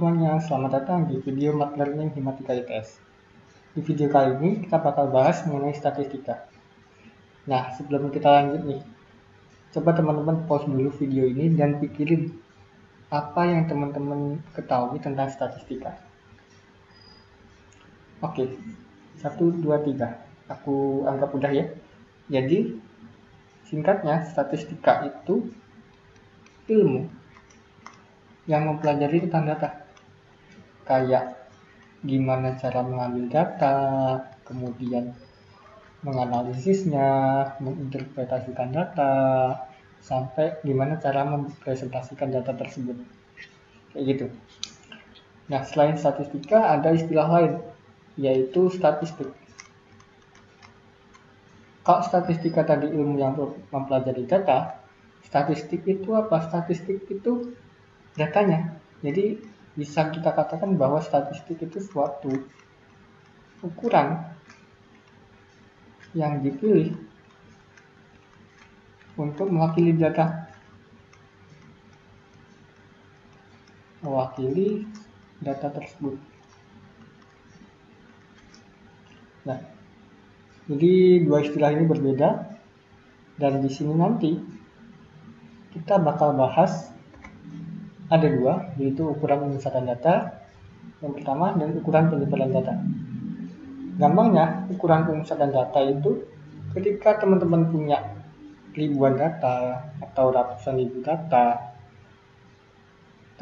semuanya, selamat datang di video Mat Learning Himatika ITS. Di video kali ini kita bakal bahas mengenai statistika. Nah, sebelum kita lanjut nih, coba teman-teman pause dulu video ini dan pikirin apa yang teman-teman ketahui tentang statistika. Oke, 1, 2, 3. Aku anggap udah ya. Jadi, singkatnya statistika itu ilmu yang mempelajari tentang data, kayak gimana cara mengambil data, kemudian menganalisisnya, menginterpretasikan data, sampai gimana cara mempresentasikan data tersebut, kayak gitu. Nah, selain statistika ada istilah lain, yaitu statistik. Kalau statistika tadi ilmu yang mempelajari data, statistik itu apa? Statistik itu datanya. Jadi bisa kita katakan bahwa statistik itu suatu ukuran yang dipilih untuk mewakili data tersebut. Nah, jadi dua istilah ini berbeda, dan di sini nanti kita bakal bahas ada dua, yaitu ukuran pemusatan data yang pertama dan ukuran penyebaran data. Gampangnya, ukuran pemusatan data itu ketika teman-teman punya ribuan data atau ratusan ribu data,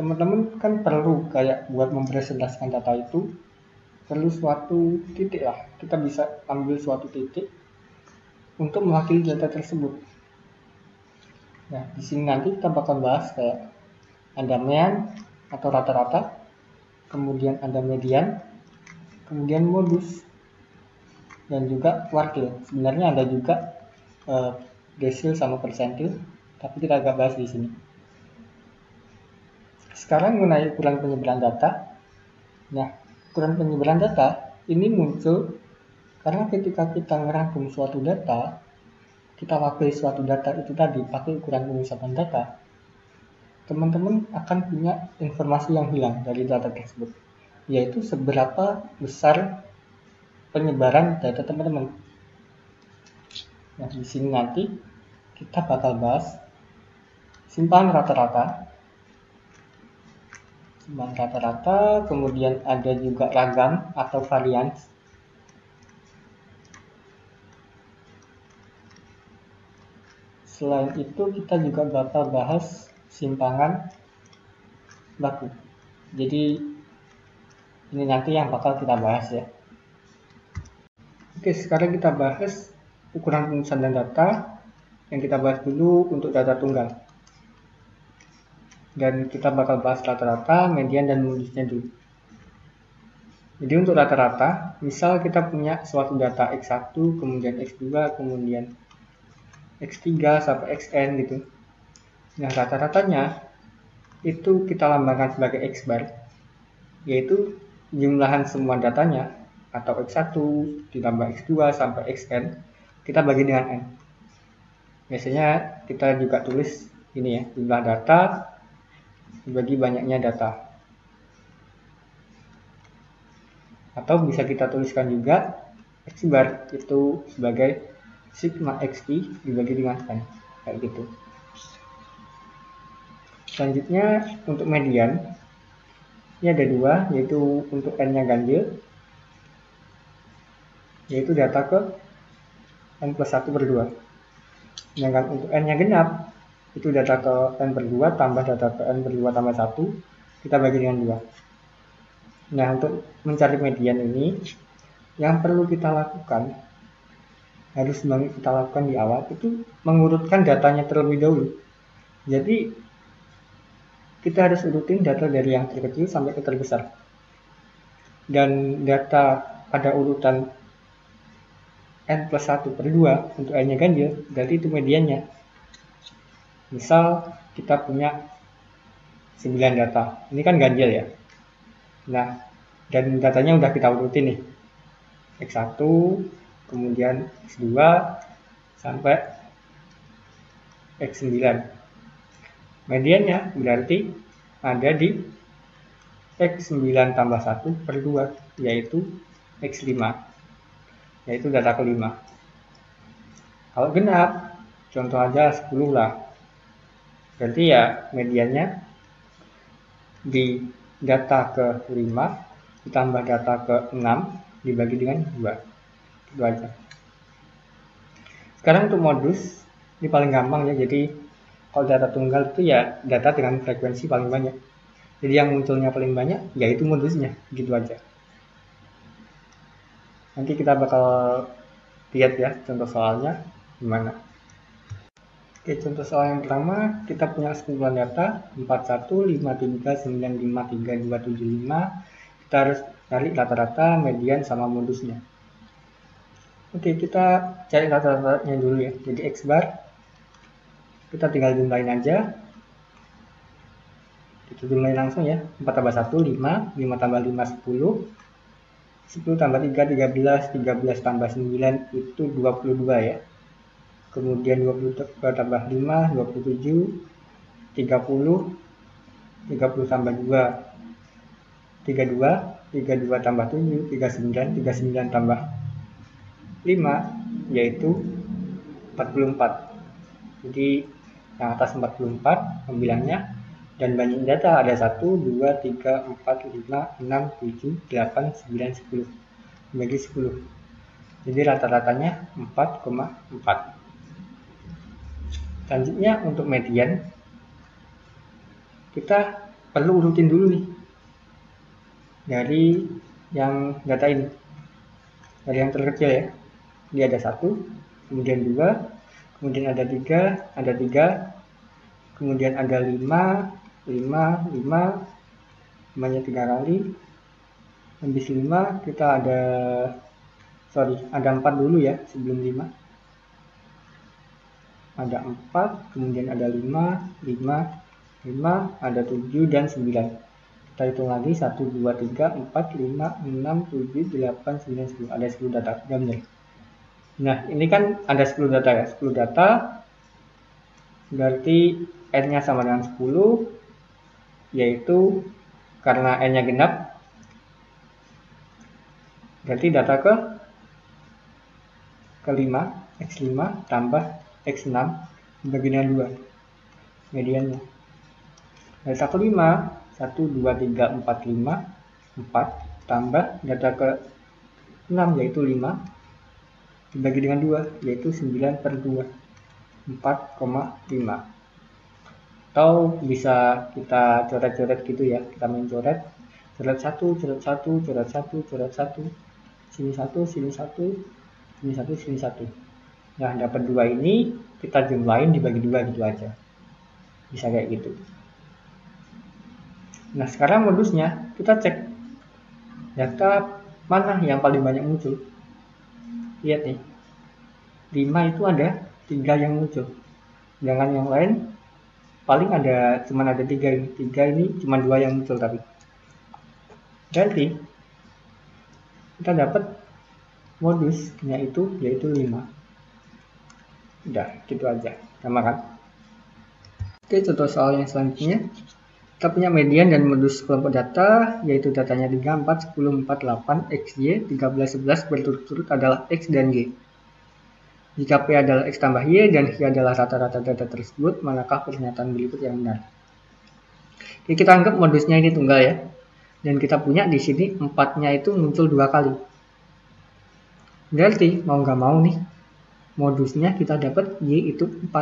teman-teman kan perlu kayak buat mempresentasikan data itu perlu suatu titik lah. Kita bisa ambil suatu titik untuk mewakili data tersebut. Nah, di sini nanti kita bakal bahas kayak ada mean atau rata-rata, kemudian ada median, kemudian modus, dan juga kuartil. Sebenarnya ada juga desil sama persentil, tapi kita agak bahas di sini. Sekarang mengenai ukuran penyebaran data. Nah, ukuran penyebaran data ini muncul karena ketika kita ngerangkum suatu data, kita wakili suatu data itu tadi pakai ukuran pemusatan data, teman-teman akan punya informasi yang hilang dari data tersebut, yaitu seberapa besar penyebaran data teman-teman. Nah, di sini nanti kita bakal bahas simpangan rata-rata, kemudian ada juga ragam atau varians. Selain itu kita juga bakal bahas simpangan baku. Jadi ini nanti yang bakal kita bahas ya. Oke, sekarang kita bahas ukuran pemusatan data. Yang kita bahas dulu untuk data tunggal. Dan kita bakal bahas rata-rata, median, dan modusnya dulu. Jadi untuk rata-rata, misal kita punya suatu data X1, kemudian X2, kemudian X3 sampai Xn gitu. Nah, rata-ratanya itu kita lambangkan sebagai X bar, yaitu jumlahan semua datanya atau X1 ditambah X2 sampai Xn, kita bagi dengan N. Biasanya kita juga tulis ini ya, jumlah data dibagi banyaknya data. Atau bisa kita tuliskan juga X bar itu sebagai sigma XI dibagi dengan N, kayak gitu. Selanjutnya untuk median, ini ada dua, yaitu untuk N-nya ganjil, yaitu data ke N plus 1 per 2. Sedangkan untuk N-nya genap, itu data ke N per 2 tambah data ke N per 2 tambah 1, kita bagi dengan 2. Nah, untuk mencari median ini, yang perlu kita lakukan, harus kita lakukan di awal, itu mengurutkan datanya terlebih dahulu. Jadi, kita harus urutin data dari yang terkecil sampai ke terbesar. Dan data pada urutan N plus 1 per 2 untuk N-nya ganjil, berarti itu mediannya. Misal kita punya 9 data, ini kan ganjil ya. Nah, dan datanya udah kita urutin nih, X1, kemudian X2, sampai X9. Mediannya berarti ada di X9 tambah 1 per 2, yaitu X5, yaitu data kelima. Kalau genap, contoh aja 10 lah. Berarti ya mediannya di data ke-5 ditambah data ke-6 dibagi dengan 2. Itu aja. Sekarang untuk modus, ini paling gampang ya. Jadi kalau data tunggal itu ya data dengan frekuensi paling banyak. Jadi yang munculnya paling banyak yaitu modusnya, gitu aja. Nanti kita bakal lihat ya contoh soalnya gimana. Oke, contoh soal yang pertama, kita punya sekumpulan data 4153953275. Kita harus cari rata-rata, median, sama modusnya. Oke, kita cari rata-ratanya dulu ya. Jadi X bar, kita tinggal jumlahin aja. Kita jumlahin langsung ya. 4 tambah 1, 5. 5 tambah 5, 10. 10 tambah 3, 13. 13 tambah 9, itu 22 ya. Kemudian 20 tambah 5, 27. 30. 30 tambah 2, 32. 32 tambah 7, 39. 39 tambah 5, yaitu 44. Jadi yang atas 44 pembilangnya, dan banyak data ada 1, 2, 3, 4, 5, 6, 7, 8, 9, 10 bagi 10. Jadi rata-ratanya 4,4. Selanjutnya untuk median, kita perlu urutin dulu nih dari yang data ini, dari yang terkecil ya. Ini ada 1, kemudian 2, kemudian ada 3, kemudian ada 5, 5-nya 3 kali. Habis 5 kita ada 4 dulu ya sebelum 5. Ada 4, kemudian ada 5, ada 7 dan 9. Kita hitung lagi 1, 2, 3, 4, 5, 6, 7, 8, 9, 10. Ada 10 data, ya benar. Nah, ini kan ada 10 data ya. 10 data berarti N-nya sama dengan 10, yaitu karena N-nya genap, berarti data ke-5, X5 tambah X6 dibagi dengan 2, mediannya. Data ke-5, 1, 2, 3, 4, 5, 4 tambah data ke-6 yaitu 5 dibagi dengan 2, yaitu 9 per 2, 4,5. Atau bisa kita coret-coret gitu ya, kita main coret 1, coret 1, coret 1, coret 1, sini 1, sini 1, sini 1, sini 1. Nah, dapat 2 ini kita jumlahin dibagi 2 gitu aja. Bisa kayak gitu. Nah, sekarang modusnya kita cek data mana yang paling banyak muncul. Lihat nih, 5 itu ada 3 yang muncul, sedangkan yang lain paling cuma ada 3 ini. 3 ini cuma 2 yang muncul tapi. Berarti kita dapat modusnya yaitu 5. Udah, gitu aja. Sama kan? Oke, contoh soal yang selanjutnya. Kita punya median dan modus kelompok data, yaitu datanya 3, 4, 10, 4, 8, X, Y, 13, 11 berturut-turut adalah X dan Y. Jika P adalah X tambah Y dan Y adalah rata-rata data tersebut, manakah pernyataan berikut yang benar? Jadi kita anggap modusnya ini tunggal ya. Dan kita punya di sini 4-nya itu muncul 2 kali. Berarti mau nggak mau nih, modusnya kita dapat Y itu 4.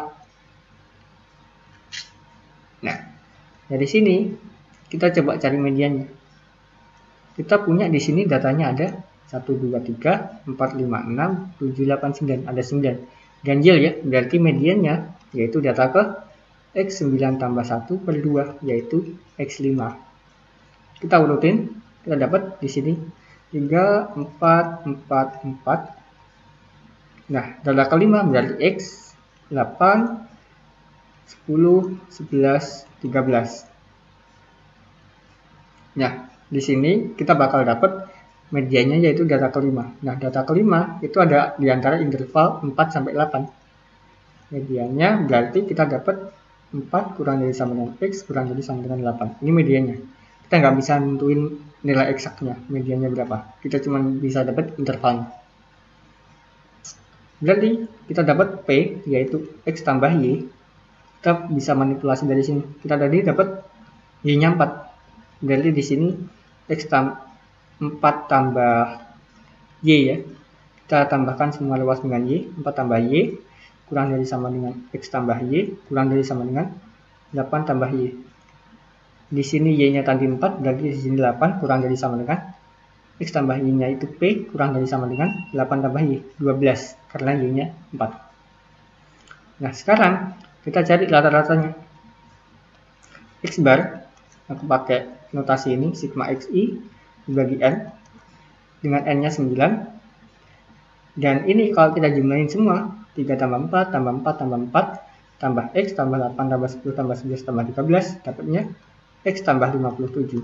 Nah, dari sini kita coba cari mediannya. Kita punya di sini datanya ada 1, 2, 3, 4, 5, 6, 7, 8, 9. Ada 9. Ganjil ya, berarti mediannya yaitu data ke X9 tambah 1 per 2, yaitu X5. Kita urutin, kita dapat di sini 3, 4, 4, 4. Nah, data kelima berarti X, 8, 10, 11, 13. Nah, di sini kita bakal dapat mediannya yaitu data kelima. Nah, data kelima itu ada di antara interval 4 sampai 8. Mediannya berarti kita dapat 4 kurang dari sama dengan X kurang dari sama dengan 8. Ini mediannya. kita nggak bisa nentuin nilai eksaknya, mediannya berapa. Kita cuma bisa dapat intervalnya. Berarti kita dapat P, yaitu X tambah Y. Kita bisa manipulasi dari sini. Kita tadi dapat Y-nya 4. Berarti di sini X 4 tambah Y ya. Kita tambahkan semua luas dengan Y. 4 tambah Y kurang dari sama dengan X tambah Y kurang dari sama dengan 8 tambah Y. Di sini Y-nya tadi 4, berarti di sini 8 kurang dari sama dengan X tambah Y-nya itu P kurang dari sama dengan 8 tambah Y, 12, karena Y-nya 4. Nah, sekarang kita cari rata-ratanya. X bar, aku pakai notasi ini, sigma XI dibagi N, dengan N-nya 9. Dan ini kalau kita jumlahin semua, 3 tambah 4, tambah 4, tambah 4, tambah X, tambah 8, tambah 10, tambah 11, tambah 13, dapatnya X tambah 57.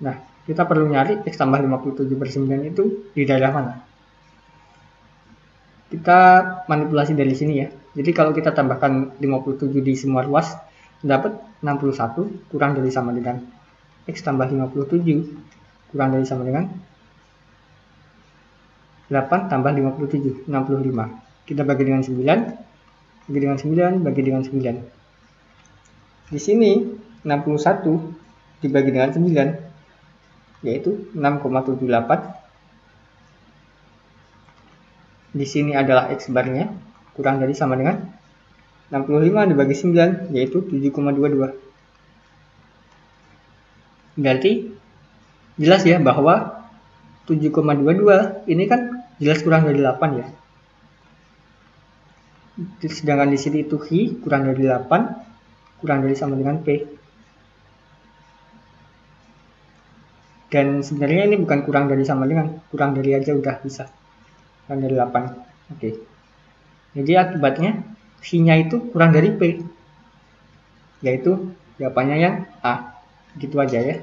Nah, kita perlu nyari X tambah 57/9 itu di daerah mana. Kita manipulasi dari sini ya. Jadi kalau kita tambahkan 57 di semua ruas, dapat 61 kurang dari sama dengan X tambah 57 kurang dari sama dengan 8 tambah 57, 65. Kita bagi dengan 9, bagi dengan 9, bagi dengan 9. Di sini 61 dibagi dengan 9 yaitu 6,78. Di sini adalah X barnya kurang dari sama dengan 65 dibagi 9 yaitu 7,22. Berarti jelas ya bahwa 7,22 ini kan jelas kurang dari 8 ya. Sedangkan di sini itu I kurang dari 8 kurang dari sama dengan P. Dan sebenarnya ini bukan kurang dari sama dengan, kurang dari aja udah bisa. Kurang dari 8. Oke. Jadi akibatnya I-nya itu kurang dari P. Yaitu jawabannya yang A. Gitu aja ya.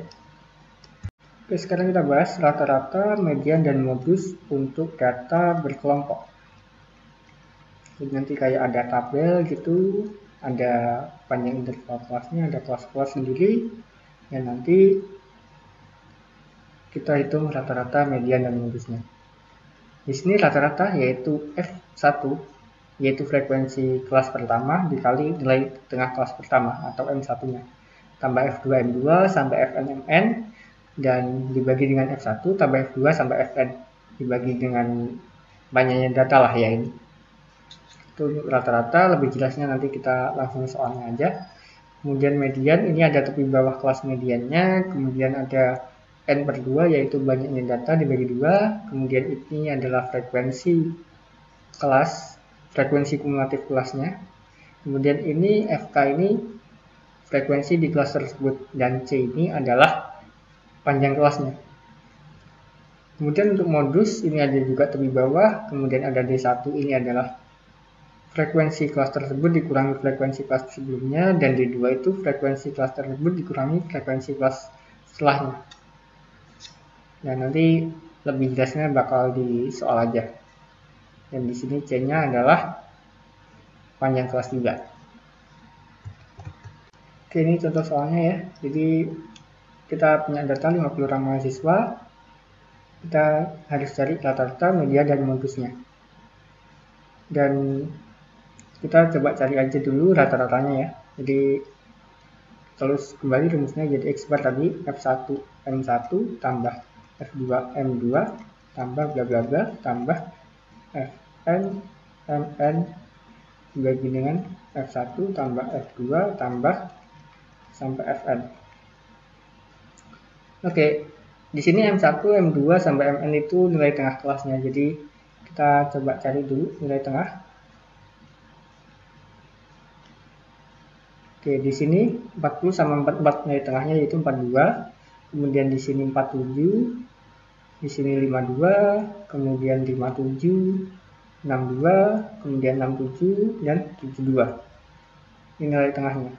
Oke, sekarang kita bahas rata-rata, median, dan modus untuk data berkelompok. Jadi nanti kayak ada tabel gitu, ada panjang interval kelasnya, ada kelas-kelas sendiri, dan nanti kita hitung rata-rata, median, dan modusnya. Di sini rata-rata yaitu F1, yaitu frekuensi kelas pertama dikali nilai tengah kelas pertama atau M1-nya. Tambah F2, M2 sampai Fn, Mn, dan dibagi dengan F1 tambah F2 sampai Fn. Dibagi dengan banyaknya data lah ya ini. Itu rata-rata, lebih jelasnya nanti kita langsung soalnya aja. Kemudian median, ini ada tepi bawah kelas mediannya, kemudian ada N per 2 yaitu banyaknya data dibagi 2, kemudian ini adalah frekuensi kelas, frekuensi kumulatif kelasnya, kemudian ini FK ini frekuensi di kelas tersebut, dan C ini adalah panjang kelasnya. Kemudian untuk modus ini ada juga tepi bawah, kemudian ada D1 ini adalah frekuensi kelas tersebut dikurangi frekuensi kelas sebelumnya, dan D2 itu frekuensi kelas tersebut dikurangi frekuensi kelas setelahnya. Nah, nanti lebih jelasnya bakal di soal aja. Dan di sini C-nya adalah panjang kelas juga. Oke, ini contoh soalnya ya. Jadi kita punya data 50 orang mahasiswa. Kita harus cari rata-rata, median, dan modusnya. Dan kita coba cari aja dulu rata-ratanya ya. Jadi terus kembali rumusnya jadi X bar tadi F1 M1 tambah F2 M2 tambah bla bla bla tambah Fn Mn dibagi dengan F1 tambah F2 tambah sampai Fn. Oke, di sini M1, M2 sampai Mn itu nilai tengah kelasnya. Jadi kita coba cari dulu nilai tengah. Oke, di sini 40 sama 44 nilai tengahnya yaitu 42. Kemudian di sini 47, di sini 52, kemudian 57, 62, kemudian 67, dan 72. Ini nilai tengahnya.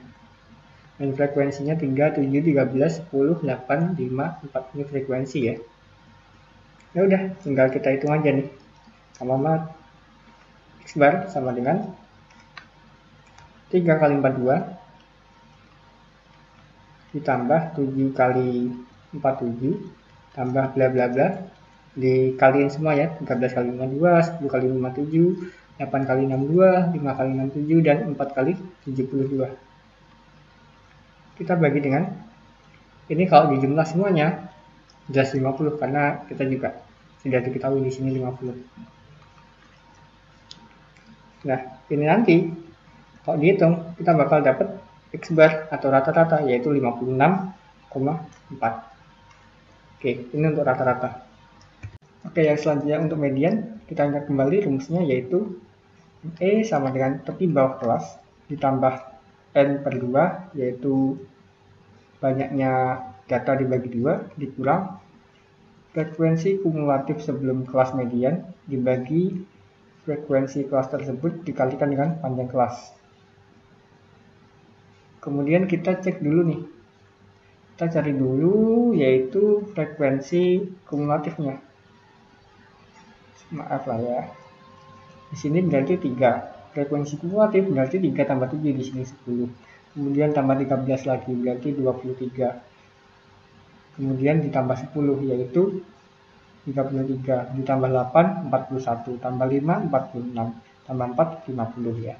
Dan frekuensinya 3, 7, 13, 10, 8, 5, 4. Ini frekuensi ya. Ya udah, tinggal kita hitung aja nih. Sama X bar sama dengan 3 kali 42. ditambah 7 kali 47 tambah bla bla bla, dikaliin semua ya, 13 kali 52, 10 kali 57, 8 kali 62, 5 kali 67, dan 4 kali 72. Kita bagi dengan, ini kalau dijumlah semuanya jelas 50 karena kita juga sudah diketahui di sini 50. Nah, ini nanti kalau dihitung kita bakal dapat X bar atau rata-rata yaitu 56,4. Oke, ini untuk rata-rata. Oke, yang selanjutnya untuk median, kita ingat kembali rumusnya yaitu E sama dengan tepi bawah kelas ditambah N per 2, yaitu banyaknya data dibagi 2, dikurang frekuensi kumulatif sebelum kelas median dibagi frekuensi kelas tersebut dikalikan dengan panjang kelas. Kemudian kita cek dulu nih. Kita cari dulu yaitu frekuensi kumulatifnya. Maaf lah ya. Di sini berarti 3. Frekuensi kumulatif berarti 3 tambah 7 di sini 10. Kemudian tambah 13 lagi berarti 23. Kemudian ditambah 10 yaitu 33, ditambah 8 41, tambah 5 46, tambah 4 50 ya.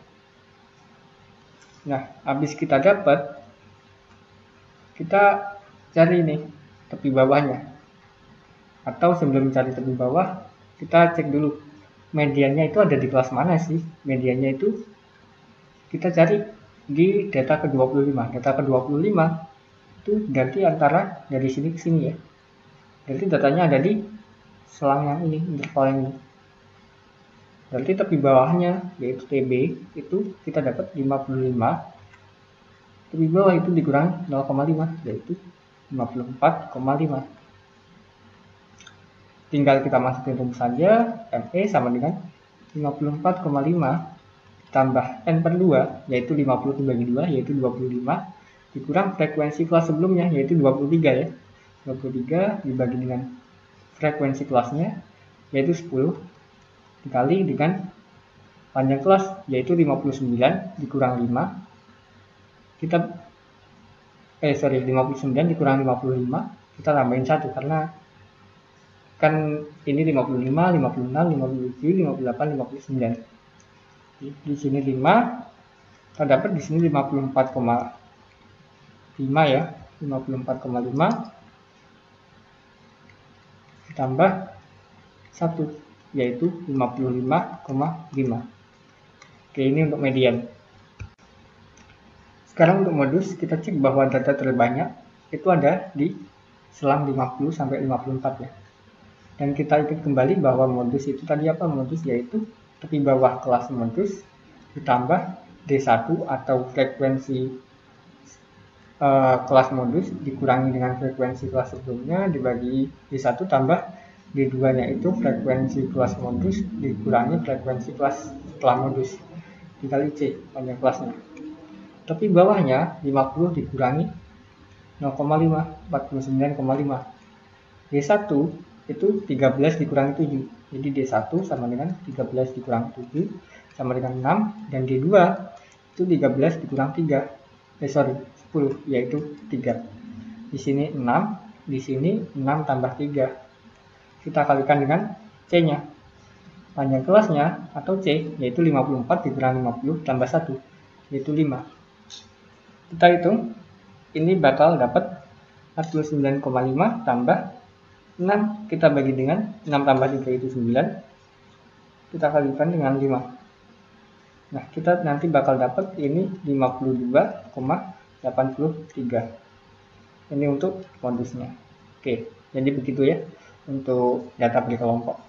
Nah, habis kita dapat, kita cari nih tepi bawahnya. Atau sebelum cari tepi bawah, kita cek dulu mediannya itu ada di kelas mana sih. Mediannya itu kita cari di data ke-25. Data ke-25 itu berarti antara dari sini ke sini ya. Berarti datanya ada di selang yang ini, interval yang ini. Berarti tepi bawahnya yaitu TB itu kita dapat 55. Tepi bawah itu dikurang 0,5 yaitu 54,5. Tinggal kita masukin rumus saja, ME sama dengan 54,5 tambah N per 2 yaitu 50 dibagi 2 yaitu 25 dikurang frekuensi kelas sebelumnya yaitu 23 ya. 23 dibagi dengan frekuensi kelasnya yaitu 10 dikali dengan panjang kelas yaitu 59 dikurang 5 59 dikurang 55 kita tambahin 1 karena kan ini 55, 56, 57, 58, 59. Di sini 5 kita dapat di sini 54,5 ya, 54,5 ditambah 1 yaitu 55,5. Oke, ini untuk median. Sekarang untuk modus kita cek bahwa data terbanyak itu ada di selang 50 sampai 54 ya. Dan kita ikut kembali bahwa modus itu tadi apa? Modus yaitu tepi bawah kelas modus ditambah D1 atau frekuensi kelas modus dikurangi dengan frekuensi kelas sebelumnya dibagi D1 tambah D2 nya itu frekuensi kelas modus dikurangi frekuensi kelas setelah modus dikali C panjang kelasnya. Tepi bawahnya 50 dikurangi 0,5 49,5. D1 itu 13 dikurangi 7. Jadi D1 sama dengan 13 dikurang 7 sama dengan 6 dan D2 itu 13 dikurang 10 yaitu 3. Di sini 6, di sini 6 tambah 3. Kita kalikan dengan C-nya. Panjang kelasnya atau C yaitu 54 dikurang 50 tambah 1 yaitu 5. Kita hitung ini bakal dapat 49,5 tambah 6 kita bagi dengan 6 tambah 3 itu 9 kita kalikan dengan 5. Nah kita nanti bakal dapat ini 52,83. Ini untuk modusnya. Oke, jadi begitu ya untuk data bagi kelompok.